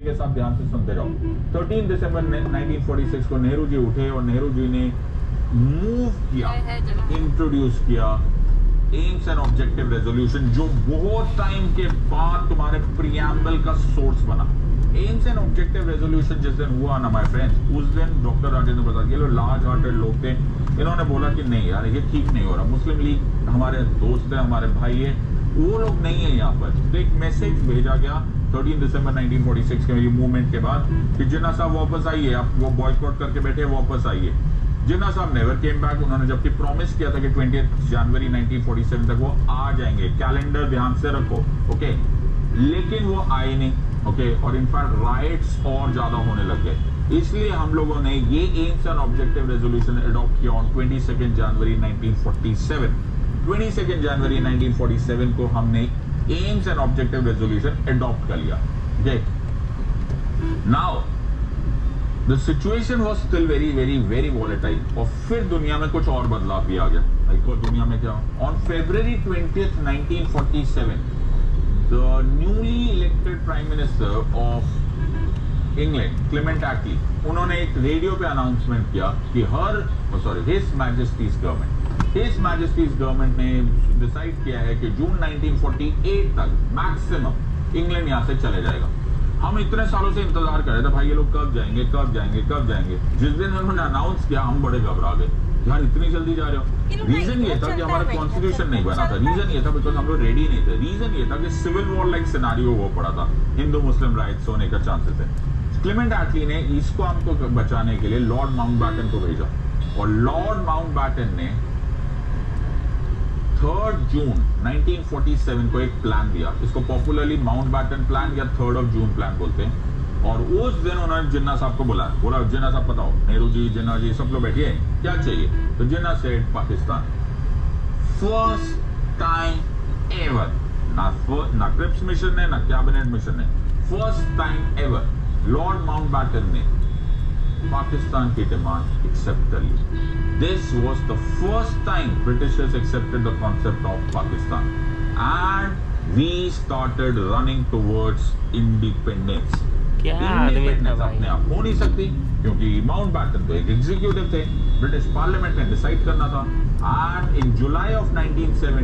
ये सब ध्यान से सुनते जाओ। 13 दिसंबर 1946 को नेहरू जी उठे और नेहरू जी ने मूव किया, इंट्रोड्यूस किया एम्स एंड ऑब्जेक्टिव रेजोल्यूशन, जो बहुत टाइम के बाद तुम्हारे प्रियम्बल का सोर्स बना। एम्स एंड ऑब्जेक्टिव रेजोल्यूशन जिस दिन हुआ ना माय फ्रेंड्स, उस दिन डॉक्टर राजेंद्र प्रसाद, ये लोग लार्ज हार्टेड लोग थे, इन्होंने बोला कि नहीं यार ये ठीक नहीं हो रहा, मुस्लिम लीग हमारे दोस्त है, हमारे भाई है, वो लोग नहीं है यहाँ पर। तो एक मैसेज भेजा गया 13 दिसंबर 1946 के मूवमेंट के बाद कि जिन्ना साहब वापस आइए, आप वो बॉयकॉट करके बैठे, वापस आइए। जिन्ना साहब नेवर केम बैक। उन्होंने जबकि प्रॉमिस किया था कि 20 जनवरी 1947 तक वो आ जाएंगे, कैलेंडर ध्यान से रखो, ओके, लेकिन वो आए नहीं, ओके, और इनफैक्ट राइट्स और ज्यादा होने लग गए। इसलिए हम लोगों ने ये AIIMS and objective resolution adopt किया ऑन 22 जनवरी 1947। 22 जनवरी 1947 को हमने AIIMS and objective resolution adopt कर लिया। Now the situation was still very very very volatile, और फिर दुनिया में कुछ और बदलाव भी आ गया। दुनिया में क्या, on February 20, 1947 the newly elected prime minister of England Clement Attlee, उन्होंने एक रेडियो पे अनाउंसमेंट किया कि हिज मैजेस्टीज गवर्नमेंट ने डिसाइड किया है कि जून 1948 तक मैक्सिमम इंग्लैंड यहां से चले जाएगा। हम इतने सालों से इंतजार कर रहे थे, भाई ये लोग कब जाएंगे कब जाएंगे कब जाएंगे। जिस दिन उन्होंने अनाउंस किया हम बड़े घबरा गए, यार इतनी जल्दी जा रहे हो। रीजन ये था कि हमारा कॉन्स्टिट्यूशन नहीं बना था, रीजन ये था बिकॉज हम लोग रेडी नहीं थे, रीजन ये था कि सिविल वॉर लाइक सिनेरियो वो पड़ा था, हिंदू मुस्लिम राइट्स होने का चांसेस है। क्लेमेंट एटली ने ईस्ट को बचाने के लिए लॉर्ड माउंटबैटन को भेजा, और लॉर्ड माउंटबैटन ने 3 जून 1947 को एक प्लान दिया, इसको पॉपुलरली माउंटबैटन प्लान या 3 जून प्लान बोलते हैं। और उस दिन उन्होंने जिन्ना साहब को बुलाया, बोला जिन्ना साहब बताओ, नेहरू जी, जिन्ना जी, सब लोग बैठिए, क्या चाहिए? तो Jinnah said Pakistan, first time ever, ना ट्रिप्स मिशन है ना कैबिनेट मिशन है, first time ever Lord Mountbatten ने पाकिस्तान की डिमांड एक्सेप्ट कर ली। This was the first time Britishers accepted the concept of Pakistan, and we started running towards independence. Independence अपने आप हो नहीं सकती क्योंकि माउंटबैटन तो एक एग्जीक्यूटिव थे, ब्रिटिश पार्लियामेंट ने डिसाइड करना था। एंड इन जुलाई ऑफ 18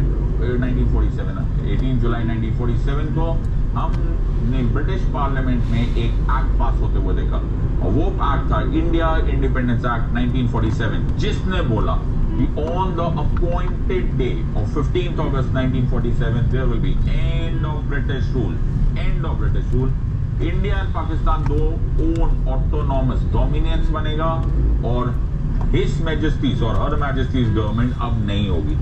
जुलाई 1947 को हमने ब्रिटिश पार्लियामेंट में एक एक्ट पास होते हुए देखा, और वो एक्ट था इंडिया इंडिपेंडेंस एक्ट 1947, जिसने बोला कि on the appointed day of 15 अगस्त 1947 there will be end of British rule, end of British rule. India and Pakistan दो ओन ऑटोनॉमस डोमिनियंस बनेगा, और हिज मैजेस्टीज और हर मैजेस्टीज गवर्नमेंट अब नहीं होगी।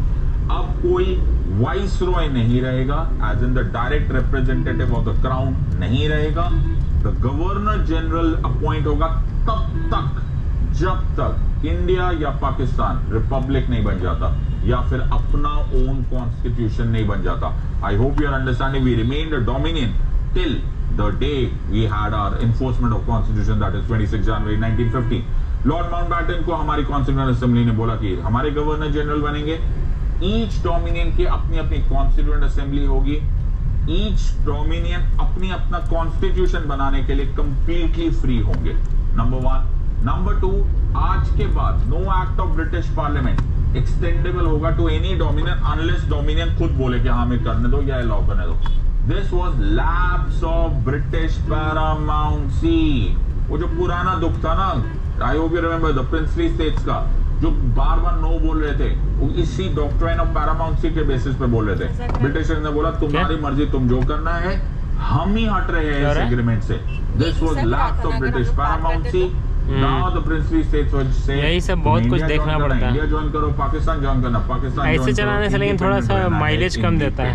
अब कोई वाइसरॉय नहीं रहेगा, as in the direct representative of the crown नहीं रहेगा। द गवर्नर जनरल अपॉइंट होगा तब तक जब तक इंडिया या पाकिस्तान रिपब्लिक नहीं बन जाता, या फिर अपना ओन कॉन्स्टिट्यूशन नहीं बन जाता। I hope you are understanding, we remained a dominion till the day we had our enforcement of constitution, that is 26 January 1950. Lord Mountbatten को हमारी कॉन्स्टिट्यूएंट असेंबली ने बोला कि हमारे गवर्नर जनरल बनेंगे, ईच डोमिनियन की अपनी अपनी कॉन्स्टिट्यूएंट असेंबली होगी, ईच डोमिनियन अपनी अपना कॉन्स्टिट्यूशन बनाने के लिए कंप्लीटली फ्री होंगे, नंबर 1। नंबर 2, आज के बाद no act of British parliament extendable होगा to any dominion unless dominion खुद बोले कि हाँ हमें करने दो या अलाउ करने दो। This was lapse of British paramountcy. वो जो पुराना दुख था ना, I hope you remember the princely states का, जो बार बार नो बोल रहे थे, वो इसी डॉक्ट्राइन ऑफ पैरामाउंसी के बेसिस पे बोल रहे थे। ब्रिटिशर्स ने बोला तुम्हारी मर्जी, तुम जो करना है, हम ही हट रहे हैं इस एग्रीमेंट से। This was lapse of British paramountcy. Now the princely states would say, यही सब बहुत कुछ देखना पड़ता है। इंडिया ज्वाइन करो, पाकिस्तान ज्वाइन करना, पाकिस्तान ऐसे चलाने से लेकिन थोड़ा सा माइलेज कम देता है,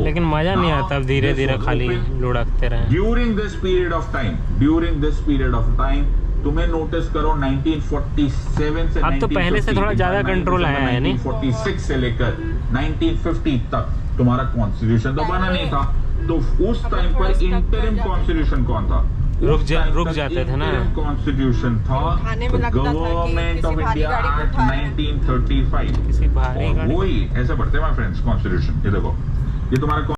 लेकिन मजा नहीं आता, अब धीरे धीरे खाली लुढ़कते रहे। During this period of time तुम्हें नोटिस करो 1947 से अब तो पहले से थोड़ा ज्यादा कंट्रोल आया है, नहीं 1946 से लेकर 1950 तक तुम्हारा कॉन्स्टिट्यूशन तो बना नहीं था। तो उस टाइम पर इंटरिम कॉन्स्टिट्यूशन कौन था? रुक जाते थे ना, कॉन्स्टिट्यूशन था गवर्नमेंट ऑफ इंडिया एक्ट 1935। किसी भारी वही ऐसे बढ़ते हैं माय फ्रेंड्स कॉन्स्टिट्यूशन। ये देखो, ये तुम्हारा